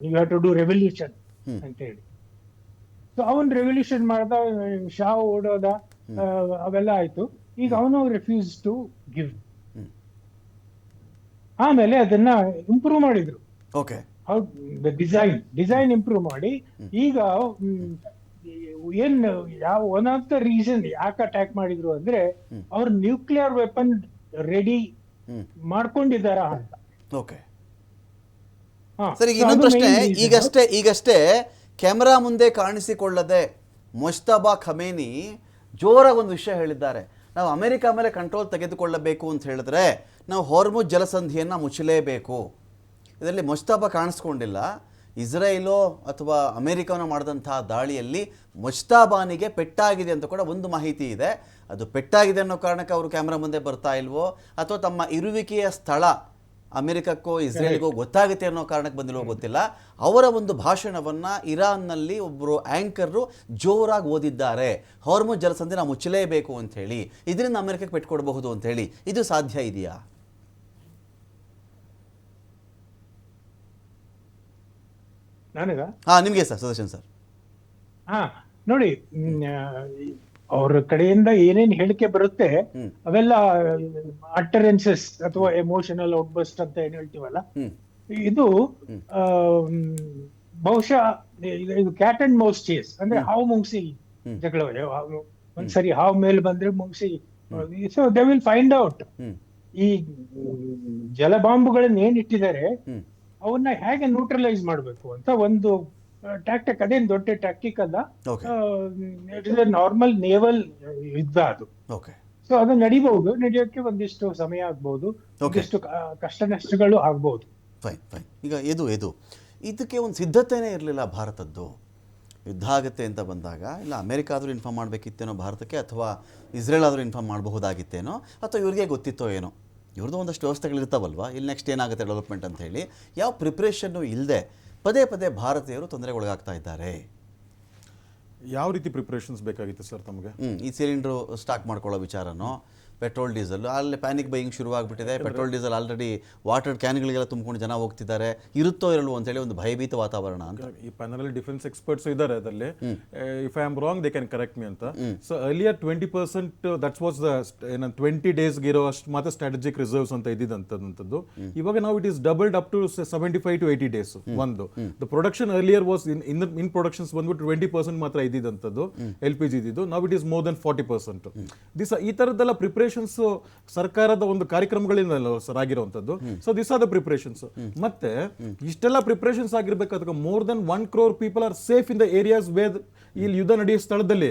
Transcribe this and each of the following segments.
You have to do revolution hmm ಅಂತ ಹೇಳಿ. So ಅವನ್ ರೆವಲ್ಯೂಷನ್ ಮಾಡ್ದ, ಶಾ ಓಡೋದ, ಅವೆಲ್ಲ ಆಯ್ತು. ಈಗ ಅವನು ರಿಫ್ಯೂಸ್ ಟು ಗಿವ್. ಹ್ಮ್ ಆಮೇಲೆ ಅದನ್ನ ಇಂಪ್ರೂವ್ ಮಾಡಿದ್ರು. ಓಕೆ ಹೌ ಡಿಸೈನ್ ಇಂಪ್ರೂವ್ ಮಾಡಿ ಈಗ ಏನ್ ಯಾವ ಒನ್ ಆಫ್ ದ ರೀಸನ್ ಯಾಕೆ ಅಟ್ಯಾಕ್ ಮಾಡಿದ್ರು ಅಂದ್ರೆ ಅವ್ರ ನ್ಯೂಕ್ಲಿಯರ್ ವೆಪನ್ ರೆಡಿ ಹ್ಮ್ ಮಾಡ್ಕೊಂಡಿದ್ದಾರಾ ಅಂತ. ಓಕೆ ಹಾ, ಸರ್, ಈಗ so ಇನ್ನೊಂದು ಅದು ಪ್ರಶ್ನೆ. main reason. ಈಗಷ್ಟೇ ಕ್ಯಾಮೆರಾ ಮುಂದೆ ಕಾಣಿಸಿಕೊಳ್ಳದೆ ಮುಜ್ತಬಾ ಖಮೇನಿ ಜೋರಾಗಿ ಒಂದು ವಿಷಯ ಹೇಳಿದ್ದಾರೆ. ನಾವು ಅಮೆರಿಕ ಮೇಲೆ ಕಂಟ್ರೋಲ್ ತೆಗೆದುಕೊಳ್ಳಬೇಕು ಅಂತ ಹೇಳಿದ್ರೆ ನಾವು ಹೊರ್ಮುಜ್ ಜಲಸಂಧಿಯನ್ನು ಮುಚ್ಚಲೇಬೇಕು. ಇದರಲ್ಲಿ ಮುಜ್ತಬಾ ಕಾಣಿಸ್ಕೊಂಡಿಲ್ಲ. ಇಸ್ರೇಲೋ ಅಥವಾ ಅಮೆರಿಕನೋ ಮಾಡಿದಂತಹ ದಾಳಿಯಲ್ಲಿ ಮುಜ್ತಬಾನಿಗೆ ಪೆಟ್ಟಾಗಿದೆ ಅಂತ ಕೂಡ ಒಂದು ಮಾಹಿತಿ ಇದೆ. ಅದು ಪೆಟ್ಟಾಗಿದೆ ಅನ್ನೋ ಕಾರಣಕ್ಕೆ ಅವರು ಕ್ಯಾಮ್ರಾ ಮುಂದೆ ಬರ್ತಾ ಇಲ್ವೋ, ಅಥವಾ ತಮ್ಮ ಇರುವಿಕೆಯ ಸ್ಥಳ ಅಮೆರಿಕಕ್ಕೋ ಇಸ್ರೇಲ್ಗೋ ಗೊತ್ತಾಗುತ್ತೆ ಅನ್ನೋ ಕಾರಣಕ್ಕೆ ಬಂದಿಲ್ವೋ ಗೊತ್ತಿಲ್ಲ. ಅವರ ಒಂದು ಭಾಷಣವನ್ನು ಇರಾನ್ನಲ್ಲಿ ಒಬ್ಬರು ಆ್ಯಂಕರು ಜೋರಾಗಿ ಓದಿದ್ದಾರೆ. ಹೊರ್ಮುಜ್ ಜಲಸಂಧಿ ನಾವು ಮುಚ್ಚಲೇಬೇಕು ಅಂಥೇಳಿ, ಇದರಿಂದ ಅಮೆರಿಕಕ್ಕೆ ಪೆಟ್ಕೊಡಬಹುದು ಅಂಥೇಳಿ. ಇದು ಸಾಧ್ಯ ಇದೆಯಾ? ನನಗ ನಿಮಗೆ ಸರ್, ಸಜೆಷನ್ ಸರ್. ಹಾ, ನೋಡಿ, ಅವ್ರ ಕಡೆಯಿಂದ ಏನೇನ್ ಹೇಳಿಕೆ ಬರುತ್ತೆ ಹ್ಮ್ ಅವೆಲ್ಲ ಅಟರೆನ್ಸಸ್ ಅಥವಾ ಎಮೋಷನಲ್ ಔಟ್ಬಸ್ಟ್ ಅಂತ ಏನ್ ಹೇಳ್ತೀವಲ್ಲ, ಹ್ಮ್ ಇದು ಹ್ಮ್ ಬಹುಶಃ ಇದು ಕ್ಯಾಟ್ ಅಂಡ್ ಮೌಸ್ ಚೇಸ್. ಅಂದ್ರೆ ಹಾವು ಮುಂಗ್ಸಿ ಹ್ಮ್ ಜಗಳವೇ. ಒಂದ್ಸರಿ ಹಾವು ಮೇಲೆ ಬಂದ್ರೆ ಮುಂಗ್ಸಿ. So they will find out hmm ಈ ಜಲಬಾಂಬುಗಳನ್ನ ಏನ್ ಇಟ್ಟಿದ್ದಾರೆ ಹ್ಮ್ ಅವನ್ನ ಹೇಗೆ ನ್ಯೂಟ್ರಲೈಸ್ ಮಾಡ್ಬೇಕು ಅಂತ ಒಂದು ಟ್ಯಾಕ್ಟಿಕ್. ಅದೇನ್ ದೊಡ್ಡ ಟ್ಯಾಕ್ಟಿಕ್ ಅಲ್ಲ, okay it is A normal naval ಯುದ್ಧ ಅದು. ಓಕೆ ಸೊ ಅದು ನಡಿಬಹುದು, ನಡೆಯೋಕೆ ಒಂದಿಷ್ಟು ಸಮಯ ಆಗ್ಬಹುದು, ಒಂದಿಷ್ಟು ಕಷ್ಟ ನಷ್ಟಗಳು ಆಗ್ಬಹುದು. Fine fine. ಈಗ ಇದಕ್ಕೆ ಒಂದು ಸಿದ್ಧತೆಯೇ ಇರಲಿಲ್ಲ ಭಾರತದ್ದು. ಯುದ್ಧ ಆಗುತ್ತೆ ಅಂತ ಬಂದಾಗ ಇಲ್ಲ ಅಮೆರಿಕ ಆದರೂ ಇನ್ಫಾರ್ಮ್ ಮಾಡಬೇಕಿತ್ತೇನೋ ಭಾರತಕ್ಕೆ, ಅಥವಾ ಇಸ್ರೇಲ್ ಆದರೂ ಇನ್ಫಾರ್ಮ್ ಮಾಡಬಹುದಾಗಿತ್ತೇನೋ, ಅಥವಾ ಇವ್ರಿಗೆ ಗೊತ್ತಿತ್ತೋ ಏನೋ. ಇವ್ರದ್ದು ಒಂದಷ್ಟು ವ್ಯವಸ್ಥೆಗಳಿರ್ತಾವಲ್ವ, ಇಲ್ಲಿ ನೆಕ್ಸ್ಟ್ ಏನಾಗುತ್ತೆ ಡೆವಲಪ್ಮೆಂಟ್ ಅಂತ ಹೇಳಿ. ಯಾವ ಪ್ರಿಪ್ರೇಷನ್ನು ಇಲ್ಲದೆ ಪದೇ ಪದೇ ಭಾರತೀಯರು ತೊಂದರೆಗೊಳಗಾಗ್ತಾ ಇದ್ದಾರೆ. ಯಾವ ರೀತಿ ಪ್ರಿಪ್ರೇಷನ್ಸ್ ಬೇಕಾಗಿತ್ತು ಸರ್ ತಮಗೆ? ಈ ಸಿಲಿಂಡ್ರು ಸ್ಟಾಕ್ ಮಾಡ್ಕೊಳ್ಳೋ ವಿಚಾರನೋ, ಪೆಟ್ರೋಲ್ ಡೀಸೆಲ್ ಅಲ್ಲಿ ಪ್ಯಾನಿಕ್ ಬೈಯಿಂಗ್ ಶುರುವಾಗ್ಬಿಟ್ಟಿದೆ. ಪೆಟ್ರೋಲ್ ಡೀಸೆಲ್ ಆಲ್ರೆಡಿ ವಾಟರ್ ಕ್ಯಾನ್ಗಳಿಗೆಲ್ಲ ತುಂಬಿಕೊಂಡು ಜನ ಹೋಗ್ತಿದ್ದಾರೆ. ಇರುತ್ತೋ ಇರಲ್ವೋ ಅಂತೇಳಿ ಒಂದು ಭಯಭೀತ ವಾತಾವರಣ ಅಂತ. ಈ ಪ್ಯಾನಲ್ ಡಿಫೆನ್ಸ್ ಎಕ್ಸ್ಪರ್ಟ್ಸ್ ಇದ್ದಾರೆ ಅದರಲ್ಲಿ. If I am wrong they can correct me ಅಂತ. So earlier 20% that's was the 20 ಡೇಸ್ಗೆ ಇರೋ ಅಷ್ಟು ಮಾತ್ರ ಸ್ಟ್ರಾಟಜಿಕ್ ರಿಸರ್ವ್ಸ್ ಅಂತ ಇದ್ದಿದ್ದಂಥದ್ದು. ಇವಾಗ ನಾವು it is doubled up to 75 to 80 days. ಒಂದು the production earlier was in productions ಬಂದ್ಬಿಟ್ಟು 20% ಮಾತ್ರ ಇದ್ದಿದ್ದಂಥದ್ದು LPG ಇದ್ದಿದ್ದು. ನಾವು ಇಟ್ ಈಸ್ ಮೋರ್ ದನ್ 40%. ಈ ಥರದ್ದೆಲ್ಲ ಪ್ರಿಪ್ರೇಷನ್ಸ್ ಸರ್ಕಾರದ ಒಂದು ಕಾರ್ಯಕ್ರಮಗಳಿಂದ ಸರ್ ಆಗಿರುವಂತದ್ದು. So this are the preparations. ಮತ್ತೆ ಇಷ್ಟೆಲ್ಲ ಪ್ರಿಪರೇಷನ್ಸ್ ಆಗಿರ್ಬೇಕಾದ್ರೆ more than 1 crore people are safe in the areas where ಇಲ್ಲಿ ಯುದ್ಧ ನಡೆಯೋ ಸ್ಥಳದಲ್ಲಿ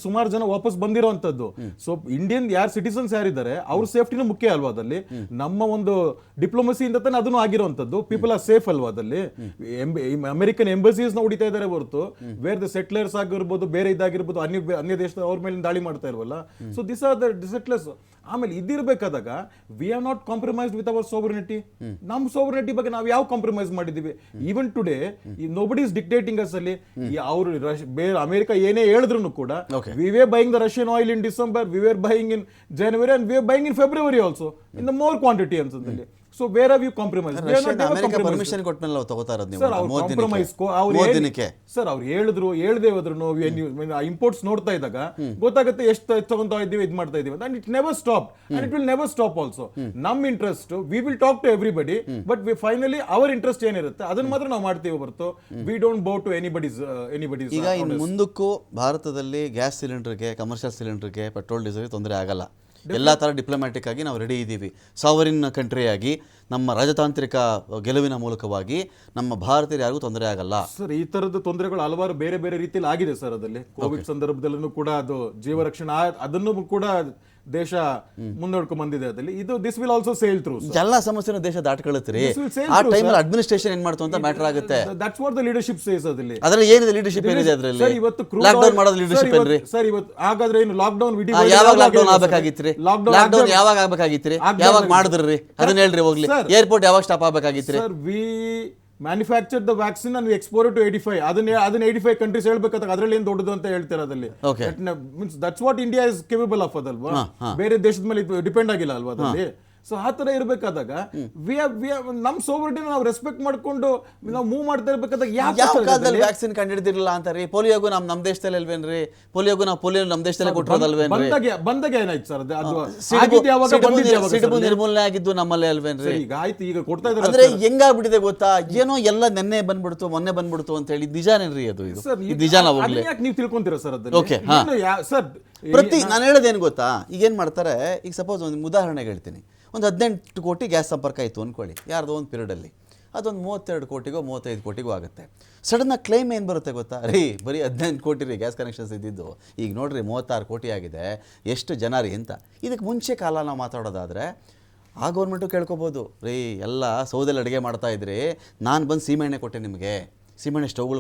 ಸುಮಾರು ಜನ ವಾಪಸ್ ಬಂದಿರೋಂಥದ್ದು. ಸೊ ಇಂಡಿಯನ್ ಯಾರು ಸಿಟಿಸನ್ಸ್ ಯಾರಿದ್ದಾರೆ ಅವ್ರ ಸೇಫ್ಟಿನೂ ಮುಖ್ಯ ಅಲ್ವಾ ಅದಲ್ಲಿ. ನಮ್ಮ ಒಂದು ಡಿಪ್ಲೊಮಸಿಯಿಂದ ತಾನೆ ಅದನ್ನು ಆಗಿರುವಂತದ್ದು. ಪೀಪಲ್ ಆರ್ ಸೇಫ್ ಅಲ್ವಾ ಅದಲ್ಲಿ. ಅಮೆರಿಕನ್ ಎಂಬಸೀಸ್ ನ ಹೊಡಿತಾ ಇದ್ದಾರೆ ಹೊರತು ವೇರ್ ದ ಸೆಟ್ಲರ್ಸ್ ಆಗಿರ್ಬೋದು, ಬೇರೆ ಇದಾಗಿರ್ಬೋದು, ಅನ್ಯ ದೇಶದ ಅವ್ರ ಮೇಲೆ ದಾಳಿ ಮಾಡ್ತಾ ಇಲ್ವಲ್ಲ. So this are the settlers. ಆಮೇಲೆ ಇದಿರ್ಬೇಕಾದಾಗ we are not compromised with our sovereignty. ನಮ್ಮ ಸೋವರ್ನಿಟಿ ಬಗ್ಗೆ ನಾವು ಯಾವ ಕಾಂಪ್ರಮೈಸ್ ಮಾಡಿದೀವಿ? Even today nobody is dictating us ಅಲ್ಲಿ. ಅವರು ಬೇರೆ ಅಮೆರಿಕ ಏನೇ ಹೇಳಿದ್ರು ಕೂಡ we were buying the Russian oil in December, we were buying in January and we were buying in February also in the more quantity ಅನ್ಸಲ್ಲಿ. So where have you compromise? Permission ಕೊಟ್ಟ ಮೇಲೆ ತಗೋತಾ ಇರೋದು ನೀವು. Sir ಅವ್ರು ಹೇಳಿದ್ರು ಹೇಳದೆ ಹೋದ್ರು ಇಂಪೋರ್ಟ್ಸ್ ನೋಡ್ತಾ ಇದ್ದಾಗ ಗೊತ್ತಾಗುತ್ತೆ ಎಷ್ಟು ತಗೊಂತಾ ಇದ್ದೀವಿ, ಇದು ಮಾಡ್ತಾ ಇದೀವಿ. And it never stop and it will never stop also. ನಮ್ interest we will talk to everybody, but finally our interest ಏನಿರುತ್ತೆ ಅದನ್ನ ಮಾತ್ರ ನಾವು ಮಾಡ್ತೀವಿ ಹೊರತು we don't bow to anybody's. ಈಗ ಇನ್ನು ಮುಂದಕ್ಕೂ ಭಾರತದಲ್ಲಿ ಗ್ಯಾಸ್ ಸಿಲಿಂಡರ್ಗೆ, ಕಮರ್ಷಿಯಲ್ ಸಿಲಿಂಡರ್ಗೆ, ಪೆಟ್ರೋಲ್ ಡೀಸೆಲ್ಗೆ ತೊಂದರೆ ಆಗಲ್ಲ. ಎಲ್ಲ ಥರ ಡಿಪ್ಲೊಮ್ಯಾಟಿಕ್ ಆಗಿ ನಾವು ರೆಡಿ ಇದ್ದೀವಿ. ಸಾವರಿನ್ ಕಂಟ್ರಿಯಾಗಿ ನಮ್ಮ ರಾಜತಾಂತ್ರಿಕ ಗೆಲುವಿನ ಮೂಲಕವಾಗಿ ನಮ್ಮ ಭಾರತೀಯರು ಯಾರಿಗೂ ತೊಂದರೆ ಆಗಲ್ಲ ಸರ್. ಈ ತರದ ತೊಂದರೆಗಳು ಹಲವಾರು ಬೇರೆ ಬೇರೆ ರೀತಿಯಲ್ಲಿ ಆಗಿದೆ ಸರ್. ಅದಲ್ಲಿ ಕೋವಿಡ್ ಸಂದರ್ಭದಲ್ಲೂ ಕೂಡ ಅದು ಜೀವ ರಕ್ಷಣೆ ಅದನ್ನು ಕೂಡ ದೇಶ ಮುಂದೋಡ್ಕೊಂಡು ಬಂದಿದೆ. ಅದಲ್ಲಿ ಇದು this will also sale through. ಎಲ್ಲ ಸಮಸ್ಯೆನ ದೇಶ ದಾಟ್ಕೊಳ್ಳುತ್ತೀರಿ. ಆ ಟೈಮಲ್ಲಿ ಅಡ್ಮಿನಿಸ್ಟ್ರೇಷನ್ ಏನ್ ಮಾಡ್ತು ಅಂತ ಮ್ಯಾಟರ್ ಆಗುತ್ತೆ. That's what the leadership says. ಅದ್ರಲ್ಲಿ ಏನಿದೆ ಲೀಡರ್ಶಿಪ್ ಏನಿದೆ ಅದರಲ್ಲಿ? ಸರ್ ಇವತ್ತು ಲಾಕ್ಡೌನ್ ಮಾಡೋದು ಲೀಡರ್ಶಿಪ್ ಏನ್ರಿ ಸರ್? ಇವತ್ತು ಹಾಗಾದ್ರೆ ಏನು ಲಾಕ್ಡೌನ್ ಯಾವಾಗ ಲಾಕ್ಡೌನ್ ಆಗ್ಬೇಕಾಗಿತ್ರಿ? ಲಾಕ್ಡೌನ್ ಯಾವಾಗ ಆಗ್ಬೇಕಾಗಿತ್ರಿ? ಯಾವಾಗ ಮಾಡಿದ್ರಿ ಅದನ್ನ ಹೇಳ್ರಿ ಹೋಗ್ಲಿ. ಏರ್ಪೋರ್ಟ್ ಯಾವಾಗ ಸ್ಟಾಪ್ ಆಗ್ಬೇಕಾಗಿತ್ರಿ? Sir we manufacture the vaccine and export to 85. ಅದನ್ನ 85 ಕಂಟ್ರೀಸ್ ಹೇಳ್ಬೇಕಾದ್ರೆ ಅದ್ರಲ್ಲಿ ಏನ್ ದೊಡ್ಡದು ಅಂತ ಹೇಳ್ತಾರೆ ಅದಲ್ಲಿ. Means that's what India is capable of ಅದಲ್ವಾ. ಬೇರೆ ದೇಶದ ಮೇಲೆ ಡಿಪೆಂಡ್ ಆಗಿಲ್ಲ ಅಲ್ವಾ ಅದಲ್ಲಿ. ಸೊ ಆ ತರ ಇರ್ಬೇಕಾದಾಗ ನಮ್ ಸೋವರ್ಟಿ ನಾವು ರೆಸ್ಪೆಕ್ಟ್ ಮಾಡ್ಕೊಂಡು ನಾವು ಮೂವ್ ಮಾಡ್ತಾ ಇರ್ಬೇಕಾದಾಗ ಯಾವ ಕಾಲದಲ್ಲಿ ವ್ಯಾಕ್ಸಿನ್ ಕಂಡಿಡ್ದಿರಲಿಲ್ಲ ಅಂತಾರಿ? ಪೋಲಿಯೋಗೂ ನಮ್ ದೇಶದಲ್ಲಿ ಅಲ್ವೇನ್ರಿ? ಪೋಲಿಯೋ ನಮ್ ದೇಶದಲ್ಲಿ ಕೊಟ್ಟಿರೋದಲ್ವೇನ್ರಿ? ಬಂದಾಗ ಏನಾಯ್ತು ಸರ್? ಅದು ಆಗಿದ್ದು ಯಾವಾಗ, ಬಂದಿದ್ದು ಯಾವಾಗ ಸರ್? ಸಿಡುಬು ನಿರ್ಮೂಲನೆ ಆಗಿದ್ದು ನಮ್ಮಲ್ಲೇ ಅಲ್ವೇನ್ರಿ? ಈಗ ಆಯ್ತು, ಈಗ ಕೊಡ್ತಾ ಇದ್ದಾರೆ ಅಂದ್ರೆ ಹೆಂಗಾಗ್ಬಿಟ್ಟಿದೆ ಗೊತ್ತಾ, ಏನೋ ಎಲ್ಲ ನೆನ್ನೆ ಬಂದ್ಬಿಡ್ತು ಮೊನ್ನೆ ಬಂದ್ಬಿಡ್ತು ಅಂತ ಹೇಳಿ. ನಿಜಾನೇನ್ರಿ ಅದು? ಇದು ಸರ್, ನಿಜಾನ ಹೋಗ್ಲಿ. ಯಾಕೆ ನೀವು ತಿಳ್ಕೊಂತೀರಾ ಸರ್ ಅದನ್ನ? Okay, ಹಾ. ಸರ್ ನಾನು ಹೇಳೋದೇನು ಗೊತ್ತಾ, ಈಗ ಏನು ಮಾಡ್ತಾರೆ, ಈಗ ಸಪೋಸ್ ಒಂದು ಉದಾಹರಣೆಗೆ ಹೇಳ್ತೀನಿ. ಒಂದು 18 ಕೋಟಿ ಗ್ಯಾಸ್ ಸಂಪರ್ಕ ಆಯಿತು ಅಂದ್ಕೊಳ್ಳಿ ಯಾರ್ದೋ ಒಂದು ಪೀರಿಯಡಲ್ಲಿ. ಅದೊಂದು 32 ಕೋಟಿಗೋ 35 ಕೋಟಿಗೋ ಆಗುತ್ತೆ. ಸಡನ್ನಾಗಿ ಕ್ಲೈಮ್ ಏನು ಬರುತ್ತೆ ಗೊತ್ತಾ? ರೀ ಬರೀ 18 ಕೋಟಿ ರೀ ಗ್ಯಾಸ್ ಕನೆಕ್ಷನ್ಸ್ ಇದ್ದಿದ್ದು, ಈಗ ನೋಡ್ರಿ 36 ಕೋಟಿ ಆಗಿದೆ, ಎಷ್ಟು ಜನ ರೀ ಅಂತ. ಇದಕ್ಕೆ ಮುಂಚೆ ಕಾಲ ನಾವು ಮಾತಾಡೋದಾದರೆ ಆ ಗೌರ್ಮೆಂಟು ಕೇಳ್ಕೊಬೋದು, ರೀ ಎಲ್ಲ ಸೌದೆಯಲ್ಲಿ ಅಡುಗೆ ಮಾಡ್ತಾಯಿದ್ರಿ, ನಾನು ಬಂದು ಸೀಮೆಎಣ್ಣೆ ಕೊಟ್ಟೆ ನಿಮಗೆ, ಸೀಮೆಎಣ್ಣೆ ಸ್ಟವ್ಗಳು